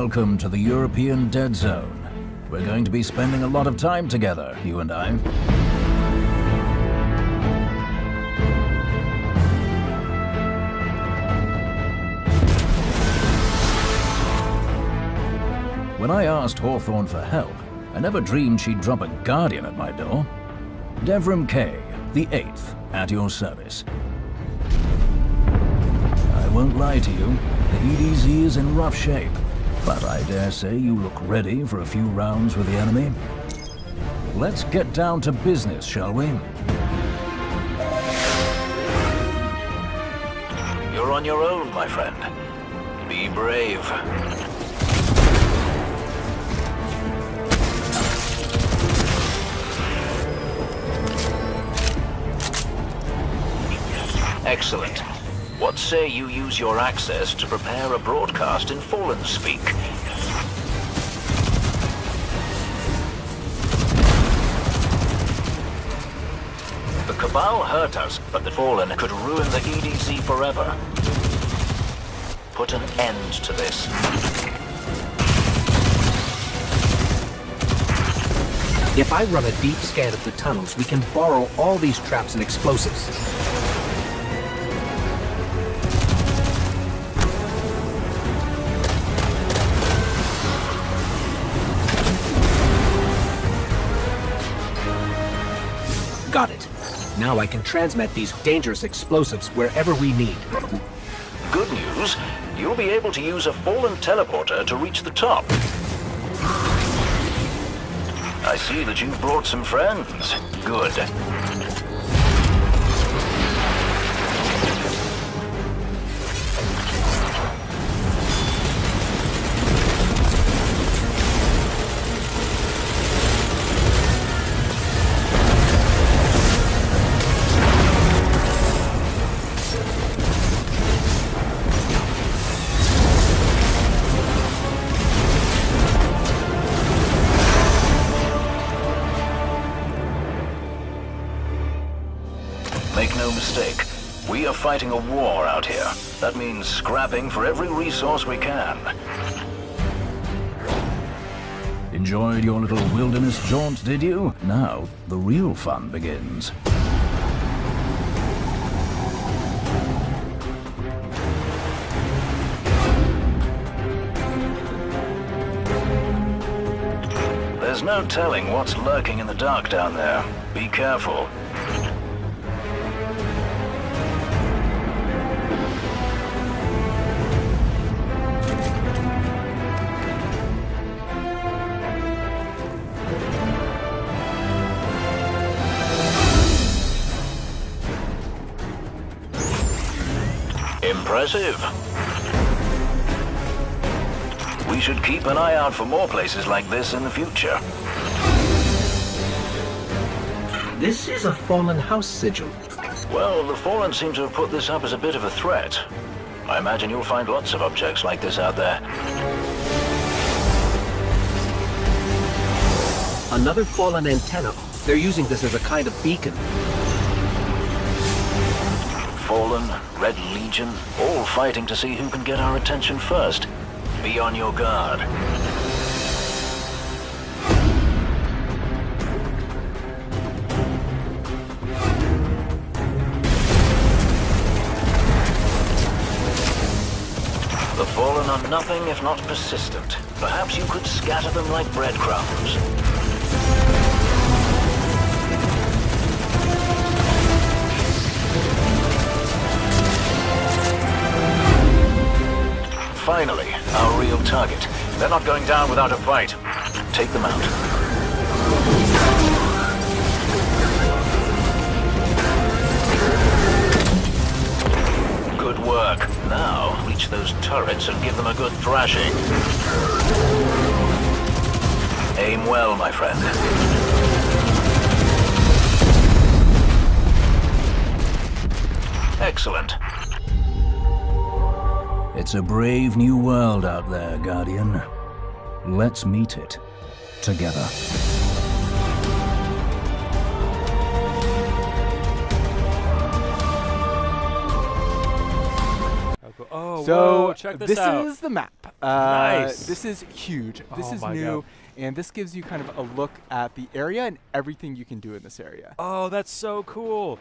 Welcome to the European Dead Zone. We're going to be spending a lot of time together, you and I. When I asked Hawthorne for help, I never dreamed she'd drop a Guardian at my door. Devrim K, the 8th, at your service. I won't lie to you, the EDZ is in rough shape, but I dare say you look ready for a few rounds with the enemy. Let's get down to business, shall we? You're on your own, my friend. Be brave. Excellent. What say you use your access to prepare a broadcast in Fallen speak? The Cabal hurt us, but the Fallen could ruin the EDZ forever. Put an end to this. If I run a deep scan of the tunnels, we can borrow all these traps and explosives. Got it. Now I can transmit these dangerous explosives wherever we need. Good news, you'll be able to use a Fallen teleporter to reach the top. I see that you've brought some friends. Good. Make no mistake, we are fighting a war out here. That means scrapping for every resource we can. Enjoyed your little wilderness jaunt, did you? Now, the real fun begins. There's no telling what's lurking in the dark down there. Be careful. Impressive. We should keep an eye out for more places like this in the future. This is a Fallen house sigil. Well, the Fallen seem to have put this up as a bit of a threat. I imagine you'll find lots of objects like this out there. Another Fallen antenna. They're using this as a kind of beacon. Fallen, Red Legion, all fighting to see who can get our attention first. Be on your guard. The Fallen are nothing if not persistent. Perhaps you could scatter them like breadcrumbs. Finally, our real target. They're not going down without a fight. Take them out. Good work. Now, reach those turrets and give them a good thrashing. Aim well, my friend. Excellent. It's a brave new world out there, Guardian. Let's meet it together. Oh, So whoa, check this out. Is the map. Nice. This is huge. This is my new, God. and this gives you kind of a look at the area and everything you can do in this area. Oh, that's so cool.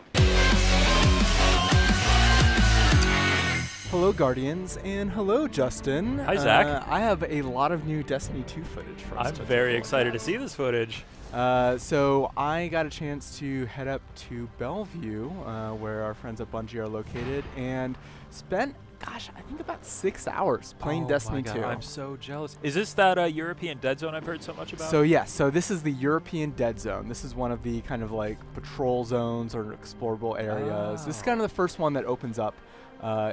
Hello, Guardians, and hello, Justin. Hi, Zach. I have a lot of new Destiny 2 footage for us. I'm to take very a look excited at. to see this footage. So I got a chance to head up to Bellevue, where our friends at Bungie are located, and spent, gosh, I think about 6 hours playing Destiny 2. I'm so jealous. Is this that European dead zone I've heard so much about? So yes, so this is the European Dead Zone. This is one of the kind of like patrol zones or explorable areas. This is kind of the first one that opens up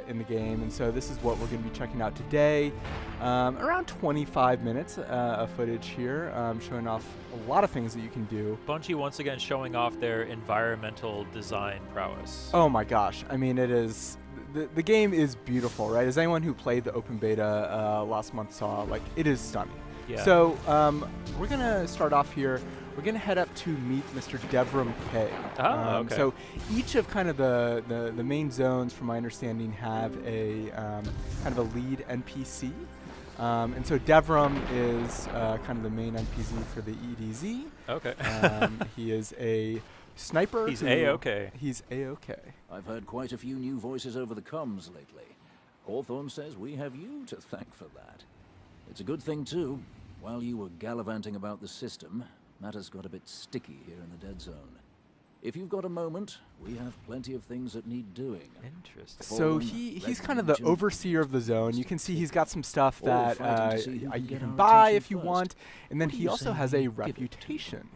in the game, and so this is what we're going to be checking out today. Around 25 minutes of footage here, showing off a lot of things that you can do. Bungie once again showing off their environmental design prowess. Oh my gosh, I mean, it is, the game is beautiful, right? As anyone who played the open beta last month saw, like, it is stunning. Yeah. So we're going to start off here. We're going to head up to meet Mr. Devram K. Okay. So each of kind of the main zones, from my understanding, have a kind of a lead NPC. And so Devram is kind of the main NPC for the EDZ. Okay. He is a sniper. He's A-okay. He's A-okay. I've heard quite a few new voices over the comms lately. Hawthorne says we have you to thank for that. It's a good thing, too. While you were gallivanting about the system, matters got a bit sticky here in the dead zone. If you've got a moment, we have plenty of things that need doing. Interesting. So he's kind of the overseer of the zone. You can see he's got some stuff that you can buy if you want, and then he also has a reputation.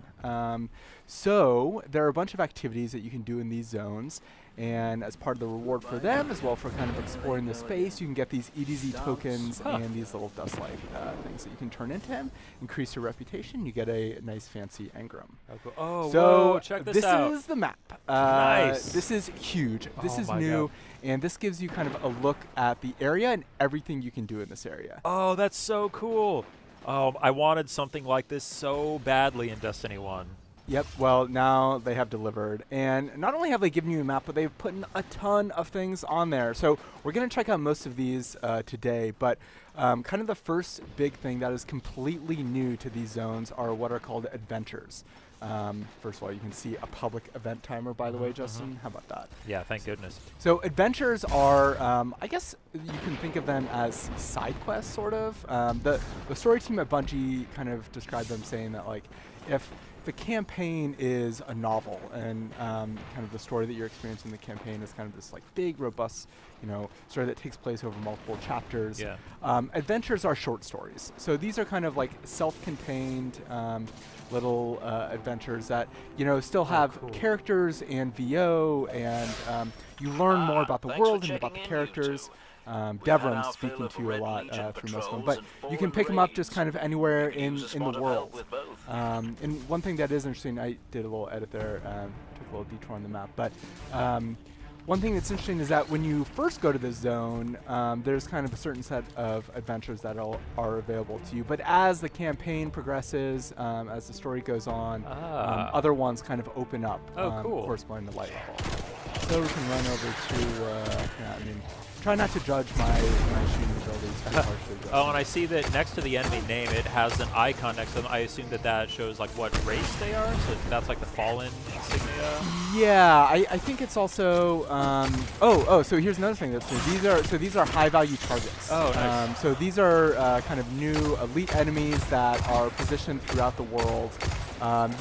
So there are a bunch of activities that you can do in these zones, and as part of the reward for them, as well for kind of exploring the space, you can get these EDZ tokens and these little dust-like things that you can turn into him, increase your reputation, you get a nice fancy engram. Oh, cool. Oh, So whoa, check this out. is the map. Nice. This is huge. This Oh is my new, God. and this gives you kind of a look at the area and everything you can do in this area. Oh, that's so cool. Oh, I wanted something like this so badly in Destiny 1. Yep, well, now they have delivered. And not only have they given you a map, but they've put in a ton of things on there. So we're going to check out most of these today, but kind of the first big thing that is completely new to these zones are what are called adventures. First of all, you can see a public event timer, by the way, Justin. How about that? Yeah, thank goodness. So adventures are, I guess you can think of them as side quests, sort of. The story team at Bungie kind of described them saying that, like, if the campaign is a novel, and kind of the story that you're experiencing in the campaign is kind of this like big, robust, story that takes place over multiple chapters. Yeah. Adventures are short stories, so these are kind of like self-contained little adventures that still have cool. characters and VO, and you learn more about the world and about the characters. Devram's speaking to you a lot through most of them, but you can pick them up just kind of anywhere in the world. And one thing that is interesting, I did a little edit there, took a little detour on the map, but one thing that's interesting is that when you first go to this zone, there's kind of a certain set of adventures that are available to you, but as the campaign progresses, as the story goes on, other ones kind of open up, cool. corresponding to light level. So we can run over to, try not to judge my shooting abilities too harshly. Oh, and I see that next to the enemy name, it has an icon next to them. I assume that shows like what race they are. So that's like the Fallen insignia. Yeah, I think it's also. So here's another thing that's new. These are high-value targets. Oh, nice. So these are kind of new elite enemies that are positioned throughout the world.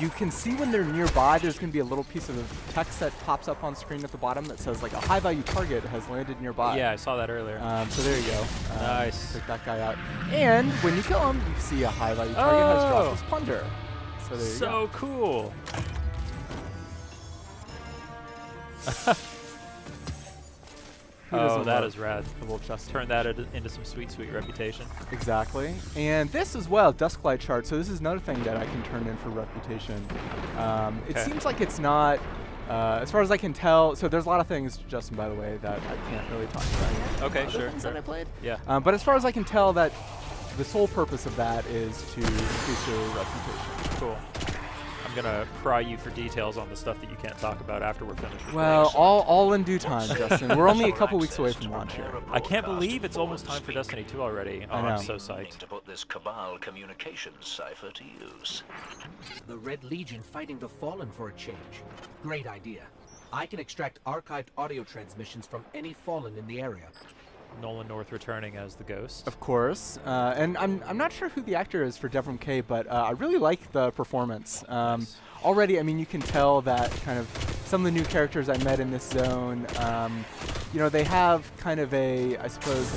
You can see when they're nearby, there's going to be a little piece of text that pops up on screen at the bottom that says like a high-value target has landed nearby. Yeah, I saw that earlier. So there you go. Nice. Take that guy out. And when you kill him, you see a high-value target has dropped his plunder. So there you go. So cool. Oh, that is rad. Turn that into some sweet, sweet reputation. Exactly. And this as well, Dusklight chart. So this is another thing that I can turn in for reputation. It seems like it's not, as far as I can tell, so there's a lot of things, Justin, by the way, that I can't really talk about. Okay, sure. Things that I played. Yeah. But as far as I can tell, that the sole purpose of that is to increase your reputation. Cool. I'm I'm gonna pry you for details on the stuff that you can't talk about after we're finished. Well, all in due time, Justin. We're only a couple weeks away from launch here. I can't believe it's almost time for Destiny 2 already. Oh, I'm so psyched. To put this Cabal communications cipher to use. The Red Legion fighting the Fallen for a change. Great idea. I can extract archived audio transmissions from any Fallen in the area. Nolan North returning as the Ghost. Of course, and I'm not sure who the actor is for Devrim K, but I really like the performance. Nice. Already, I mean, you can tell that kind of some of the new characters I met in this zone, you know, they have kind of I suppose,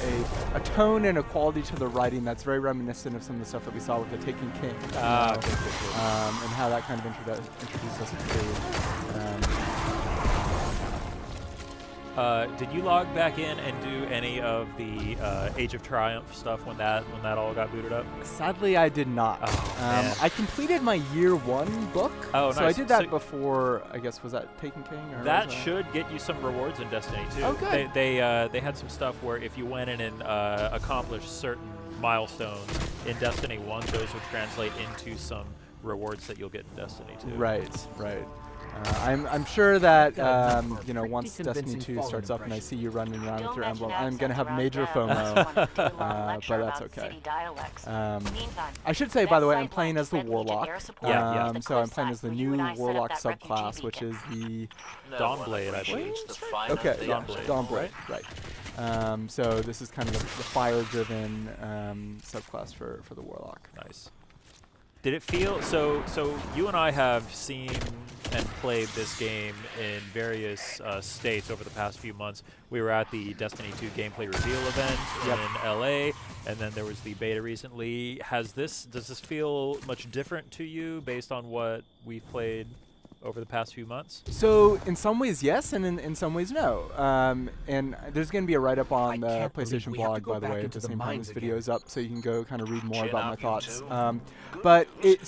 a tone and a quality to the writing that's very reminiscent of some of the stuff that we saw with the Taken King, and how that kind of introduced us to did you log back in and do any of the Age of Triumph stuff when that all got booted up? Sadly, I did not. Oh, I completed my year 1 book. Oh, so nice. I did that before. I guess was that Taken King? Or that should get you some rewards in Destiny 2. Oh, good. They had some stuff where if you went in and accomplished certain milestones in Destiny 1, those would translate into some rewards that you'll get in Destiny 2. Right. I'm sure that you know, once Destiny 2 starts up and I see you running around with your emblem, I'm gonna have major FOMO, but that's okay. I should say, by the way, I'm playing as the Warlock. So I'm playing as the new Warlock subclass, which is the Dawnblade, I believe. Okay, Dawnblade, right. So this is kind of the fire-driven subclass for the Warlock. Nice. Did it feel so? You and I have seen and played this game in various states over the past few months. We were at the Destiny 2 gameplay reveal event in LA, and then there was the beta recently. Does this feel much different to you based on what we've played over the past few months? So in some ways yes, and in some ways no. And there's going to be a write-up on the PlayStation blog, by the way, at the same time this video is up, so you can go kind of read more about my thoughts. But it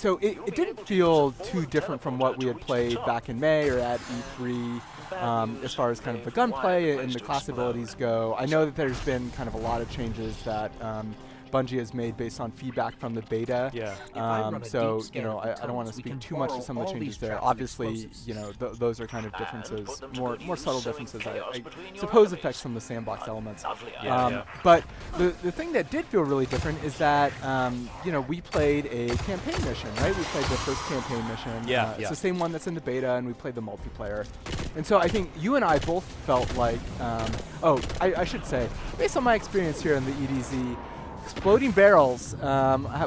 didn't feel too different from what we had played back in May or at E3 as far as kind of the gunplay and the class abilities go. I know that there's been kind of a lot of changes that Bungie has made based on feedback from the beta. So, you know, I don't want to speak too much to some of the changes there. Obviously, you know, those are kind of differences, more subtle differences I suppose affect some of the sandbox elements. But the thing that did feel really different is that, you know, we played a campaign mission, right? We played the first campaign mission. It's the same one that's in the beta, and we played the multiplayer. And so I think you and I both felt like, I should say, based on my experience here in the EDZ, exploding barrels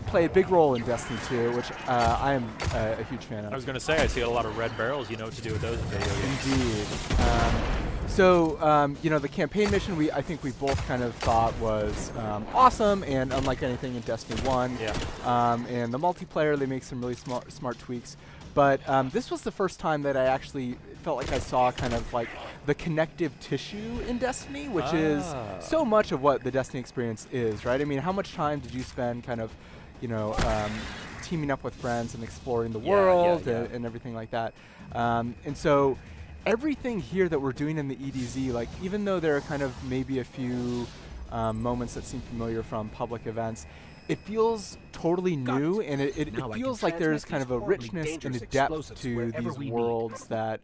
play a big role in Destiny 2, which I am a huge fan of. I was going to say, I see a lot of red barrels. You know what to do with those in video games. Indeed. So, you know, the campaign mission I think we both kind of thought was awesome and unlike anything in Destiny 1. And the multiplayer, they make some really smart tweaks. But this was the first time that I actually felt like I saw kind of like the connective tissue in Destiny, which is so much of what the Destiny experience is, right? I mean, how much time did you spend kind of, you know, teaming up with friends and exploring the world and everything like that? And so everything here that we're doing in the EDZ, like even though there are kind of maybe a few moments that seem familiar from public events, it feels totally new, and it feels like there's kind of a richness and a depth to these worlds that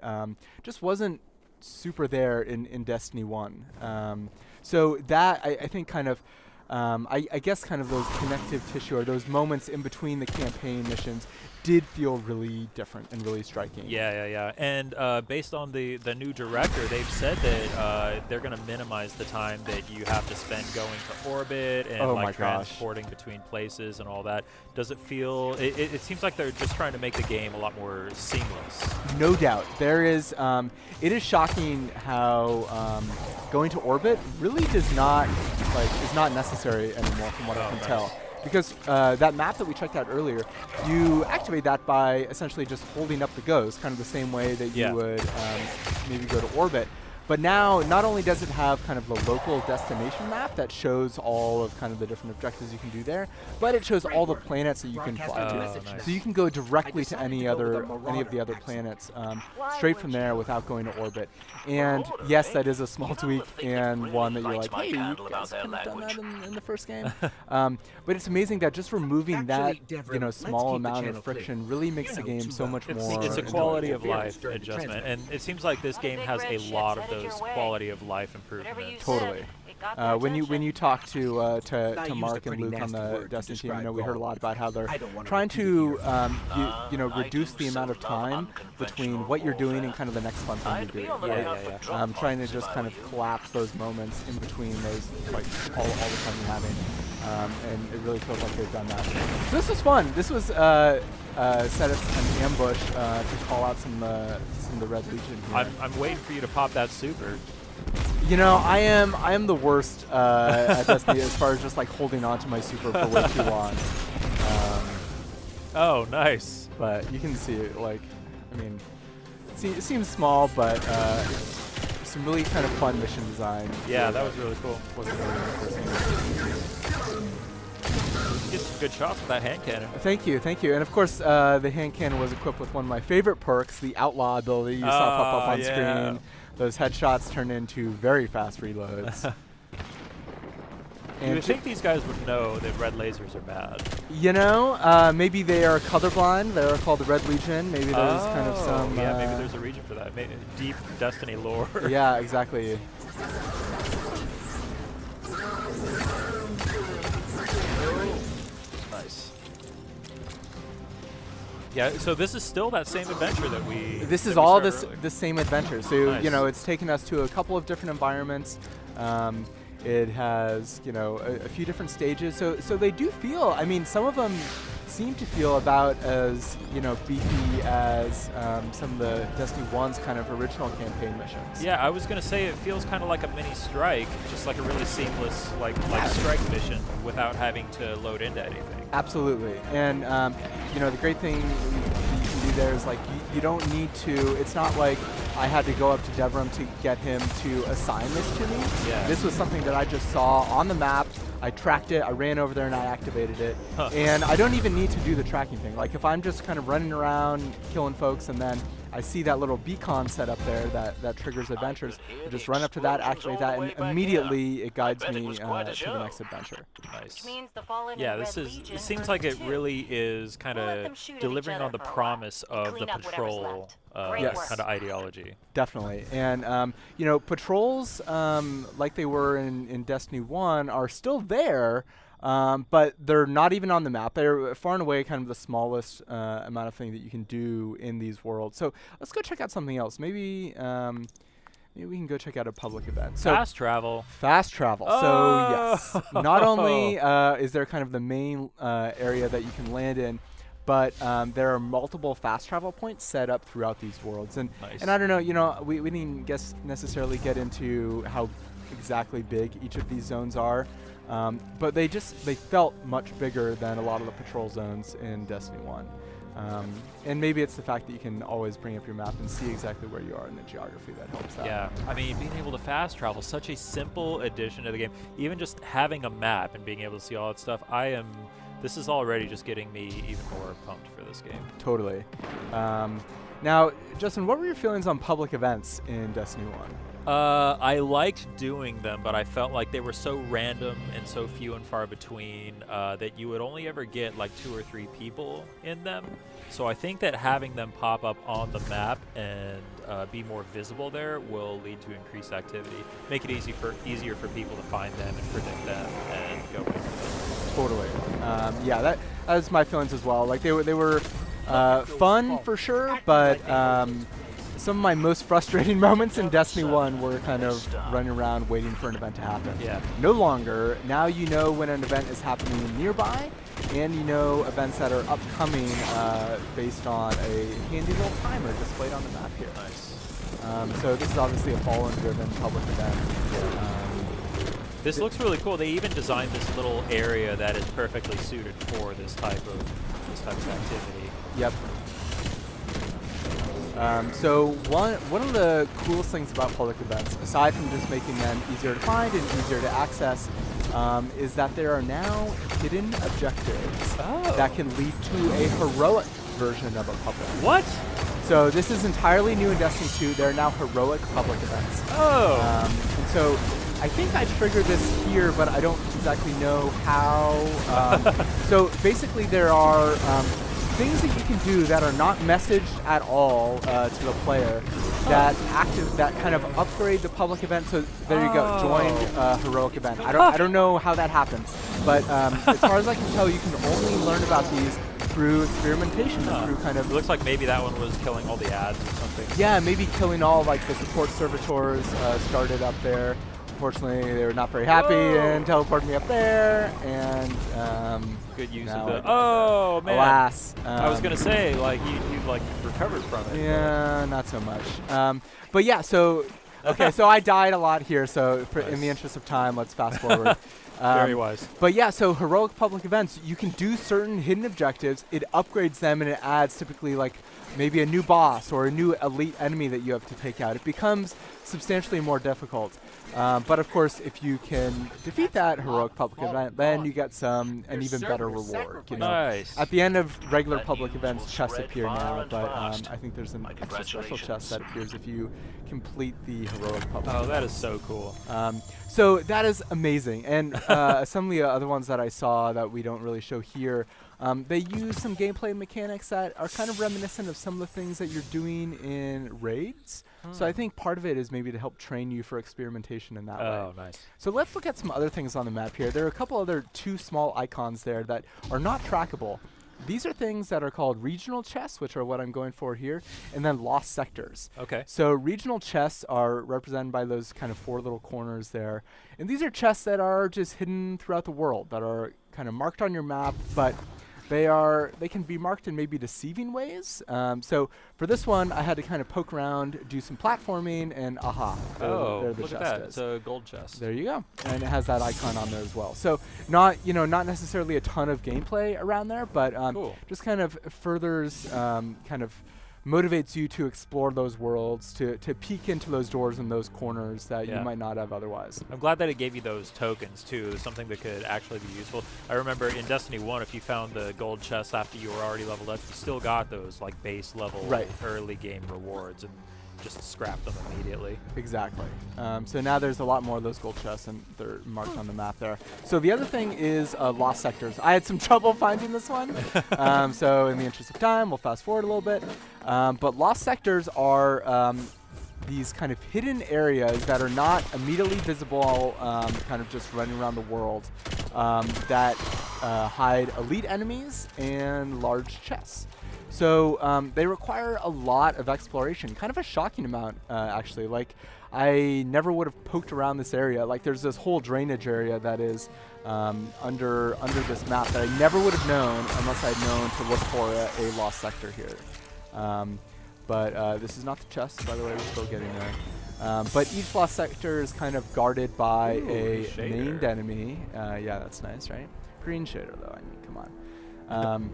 just wasn't super there in Destiny 1. So that, I think, kind of, I guess kind of those connective tissue or those moments in between the campaign missions did feel really different and really striking. And based on the new director, they've said that they're going to minimize the time that you have to spend going to orbit and transporting between places and all that. Does it feel? It seems like they're just trying to make the game a lot more seamless. No doubt, there is. It is shocking how going to orbit really is not necessary anymore, from what I can tell. Because that map that we checked out earlier, you activate that by essentially just holding up the ghost, kind of the same way that you would maybe go to orbit. But now, not only does it have kind of the local destination map that shows all of kind of the different objectives you can do there, but it shows all the planets that you can fly to. Nice. So you can go directly to any of the other planets straight from there without going to orbit. And yes, that is a small tweak and one that you're like, hey, you guys could have done that in the first game. But it's amazing that just removing that small amount of friction really makes the game so much more. It's a quality of life adjustment, and it seems like this game has a lot of those quality of life improvements. Totally. When you talk to Mark and Luke on the Destiny team, we heard a lot about how they're trying to reduce the amount of time between what you're doing and kind of the next fun thing you're doing. Right? Trying to just kind of collapse those moments in between those, like all the fun you're having, and it really feels like they've done that. So this was fun. This was set up an ambush to call out some of the Red Legion here. I'm waiting for you to pop that super. I am the worst at Destiny as far as just like holding on to my super for way too long. Oh, nice. But you can see it, it seems small, but some really kind of fun mission design. Yeah, that was really cool. Wasn't really in the first game. Get some good shots with that hand cannon. Thank you. And of course, the hand cannon was equipped with one of my favorite perks, the Outlaw ability you saw pop up on screen. Those headshots turn into very fast reloads. You would think these guys would know that red lasers are bad. Maybe they are colorblind. They are called the Red Legion. Maybe there's kind of some... Yeah, maybe there's a region for that. Maybe deep Destiny lore. Yeah, exactly. Nice. Yeah, so this is still that same adventure that we... This is all the same adventure. So, nice. It's taken us to a couple of different environments. It has, a few different stages. So they do feel, some of them seem to feel about as, beefy as some of the Destiny 1's kind of original campaign missions. Yeah, I was going to say it feels kind of like a mini strike, just like a really seamless, like strike mission without having to load into anything. Absolutely. And, the great thing you can do there is, you don't need to, it's not like I had to go up to Devram to get him to assign this to me. Yeah. This was something that I just saw on the map. I tracked it, I ran over there and I activated it. And I don't even need to do the tracking thing. Like if I'm just kind of running around, killing folks, and then I see that little beacon set up there that triggers adventures, I just run up to that, activate that, and immediately it guides me to the next adventure. Nice. Yeah, it seems like it really is kind of delivering on the promise of the patrol kind of ideology. Definitely. And, patrols, like they were in Destiny 1, are still there, but they're not even on the map. They're far and away kind of the smallest amount of thing that you can do in these worlds. So let's go check out something else. Maybe we can go check out a public event. So fast travel. Fast travel. Oh! So yes, not only is there kind of the main area that you can land in, but there are multiple fast travel points set up throughout these worlds. And nice. And I don't know, we didn't necessarily get into how exactly big each of these zones are. But they felt much bigger than a lot of the patrol zones in Destiny 1. And maybe it's the fact that you can always bring up your map and see exactly where you are in the geography that helps out. Yeah, being able to fast travel, such a simple addition to the game. Even just having a map and being able to see all that stuff, this is already just getting me even more pumped for this game. Totally. Now, Justin, what were your feelings on public events in Destiny 1? I liked doing them, but I felt like they were so random and so few and far between that you would only ever get like 2 or 3 people in them. So I think that having them pop up on the map and be more visible there will lead to increased activity, make it easier for people to find them and predict them and go with them. Totally. Yeah, that was my feelings as well. Like they were fun for sure, but some of my most frustrating moments in Destiny 1 were kind of running around waiting for an event to happen. Yeah. No longer. Now you know when an event is happening nearby, and you know events that are upcoming based on a handy little timer displayed on the map here. Nice. So this is obviously a Fallen-driven public event. This looks really cool. They even designed this little area that is perfectly suited for this type of activity. Yep. So one of the coolest things about public events, aside from just making them easier to find and easier to access, is that there are now hidden objectives that can lead to a heroic version of a public. What? So this is entirely new in Destiny 2. There are now heroic public events. And so I think I triggered this here, but I don't exactly know how. So basically there are things that you can do that are not messaged at all to the player that kind of upgrade the public event. So there you go, join heroic event. I don't know how that happens, but as far as I can tell, you can only learn about these through experimentation and through kind of. It looks like maybe that one was killing all the ads or something. Yeah, maybe killing all like the support servitors started up there. Unfortunately, they were not very happy and teleported me up there, and good use of the. Oh man! Alas, I was gonna say like you like recovered from it. Yeah, not so much. But yeah, so okay, so I died a lot here. So in the interest of time, let's fast forward. Very wise. But yeah, so heroic public events, you can do certain hidden objectives. It upgrades them, and it adds typically like maybe a new boss or a new elite enemy that you have to take out. It becomes substantially more difficult. But of course, if you can defeat that heroic public event, then you get an even better reward. You know? Nice. At the end of regular public events, chests appear now, but I think there's an extra special chest that appears if you complete the heroic public event. That is so cool. So that is amazing. And some of the other ones that I saw that we don't really show here, they use some gameplay mechanics that are kind of reminiscent of some of the things that you're doing in raids. So I think part of it is maybe to help train you for experimentation in that way. Oh, nice. So let's look at some other things on the map here. There are a couple other two small icons there that are not trackable. These are things that are called regional chests, which are what I'm going for here, and then lost sectors. Okay. So regional chests are represented by those kind of 4 little corners there. And these are chests that are just hidden throughout the world, that are kind of marked on your map, but they can be marked in maybe deceiving ways. So for this one, I had to kind of poke around, do some platforming, and there the look chest at that. is. It's a gold chest. There you go. And it has that icon on there as well. So not necessarily a ton of gameplay around there, but cool. Just kind of furthers, kind of motivates you to explore those worlds, to peek into those doors and those corners that you might not have otherwise. I'm glad that it gave you those tokens too, something that could actually be useful. I remember in Destiny 1, if you found the gold chest after you were already leveled up, you still got those like base level early game rewards and just scrapped them immediately. Exactly. So now there's a lot more of those gold chests, and they're marked on the map there. So the other thing is lost sectors. I had some trouble finding this one, so in the interest of time, we'll fast forward a little bit. But lost sectors are these kind of hidden areas that are not immediately visible, kind of just running around the world, that hide elite enemies and large chests. So they require a lot of exploration, kind of a shocking amount, actually. Like, I never would have poked around this area. Like, there's this whole drainage area that is under this map that I never would have known unless I'd known to look for a lost sector here. But this is not the chest, by the way. We're still getting there. But each lost sector is kind of guarded by a named enemy. Yeah, that's nice, right? Green shader, though. I mean, come on.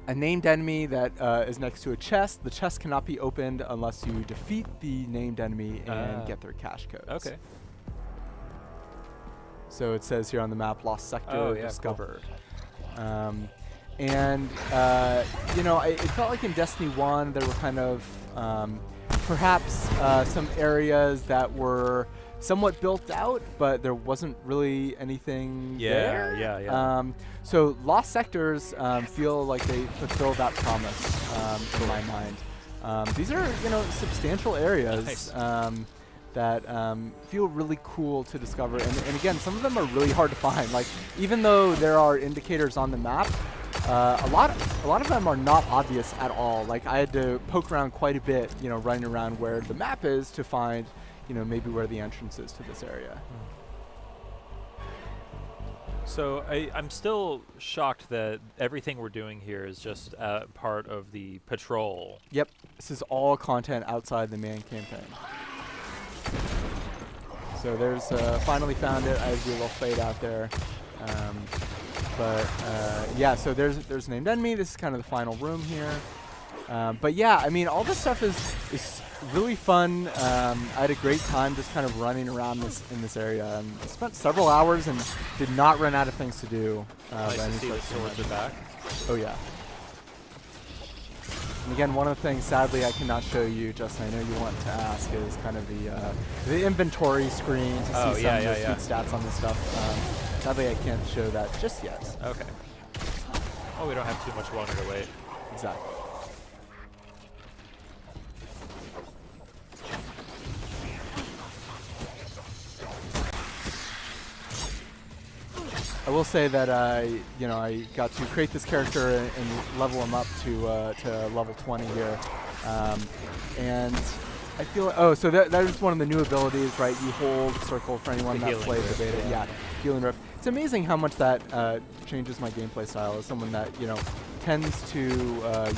A named enemy that is next to a chest. The chest cannot be opened unless you defeat the named enemy and get their cache codes. Okay. So it says here on the map, lost sector discovered. Cool. And it felt like in Destiny 1 there were kind of perhaps some areas that were somewhat built out, but there wasn't really anything there. Yeah. So lost sectors feel like they fulfill that promise in my mind. These are substantial areas that feel really cool to discover, and again, some of them are really hard to find. Like, even though there are indicators on the map, a lot of them are not obvious at all. Like, I had to poke around quite a bit, running around where the map is to find maybe where the entrance is to this area. So I'm still shocked that everything we're doing here is just part of the patrol. Yep, this is all content outside the main campaign. So there's finally found it. I do a little fade out there. Yeah, so there's named enemy. This is kind of the final room here. But yeah, I mean, all this stuff is really fun. I had a great time just kind of running around in this area. I spent several hours and did not run out of things to do. Nice to see the swords are back. Oh yeah. And again, one of the things, sadly, I cannot show you, Justin, I know you want to ask, is kind of the inventory screen to see some of the sweet stats on this stuff. Sadly, I can't show that just yet. Okay. Oh, we don't have too much longer to wait. Exactly. I will say that I got to create this character and level him up to level 20 here, and I feel so that is one of the new abilities, right? You hold circle for anyone that played the beta. Yeah, healing rift. It's amazing how much that changes my gameplay style as someone that tends to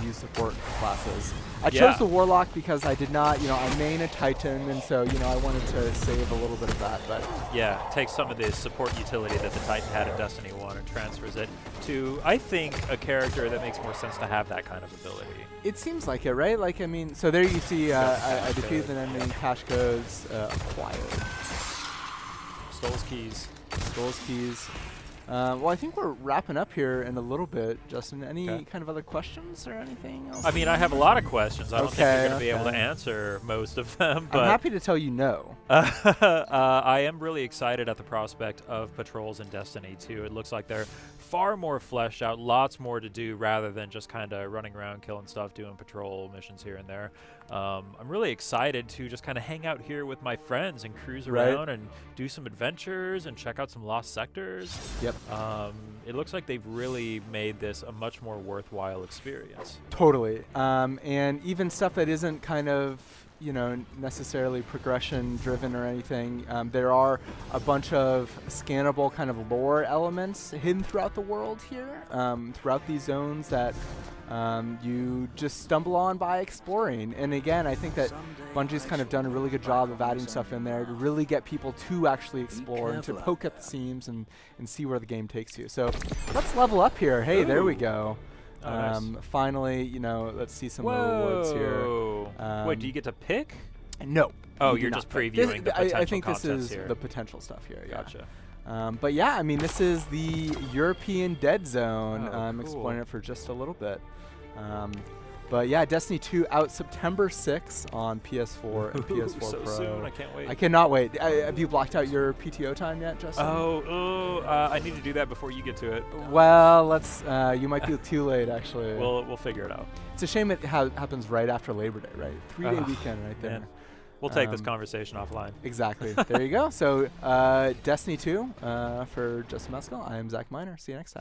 use support classes. I chose the Warlock because I did not, I main a Titan, and so, I wanted to save a little bit of that. But yeah, take some of the support utility that the Titan had in Destiny 1 and transfers it to, I think, a character that makes more sense to have that kind of ability. It seems like it, right? Like, I mean, so there you see I defeated an enemy, cash goes acquired. Stole his keys. Stole his keys. Well, I think we're wrapping up here in a little bit, Justin. Any kind of other questions or anything else? I mean, I have a lot of questions. I don't think you're going to be able to answer most of them. But I'm happy to tell you no. I am really excited at the prospect of patrols in Destiny 2. It looks like they're far more fleshed out, lots more to do rather than just kind of running around, killing stuff, doing patrol missions here and there. I'm really excited to just kind of hang out here with my friends and cruise around and do some adventures and check out some lost sectors. Yep. It looks like they've really made this a much more worthwhile experience. Totally. And even stuff that isn't kind of necessarily progression driven or anything. There are a bunch of scannable kind of lore elements hidden throughout the world here, throughout these zones that you just stumble on by exploring. And again, I think that Bungie's kind of done a really good job of adding stuff in there to really get people to actually explore and to poke at the seams and see where the game takes you. So let's level up here. Hey, there we go. Oh, nice. Finally, let's see some rewards here. Wait, do you get to pick? No. Oh, you're just previewing the potential I think this is here. the potential stuff here. Yeah. Gotcha. But yeah, I mean, this is the European Dead Zone. Oh, I'm cool. exploring it for just a little bit. But yeah, Destiny 2 out September 6th on PS4 and PS4 so Pro. soon, I can't wait. I cannot wait. Have you blocked out your PTO time yet, Justin? I need to do that before you get to it. Well, let's. You might be too late, actually. We'll figure it out. It's a shame it happens right after Labor Day, right? 3-day weekend right there. Man. We'll take this conversation offline. Exactly. There you go. So Destiny 2 for Justin Mescal. I am Zach Miner. See you next time.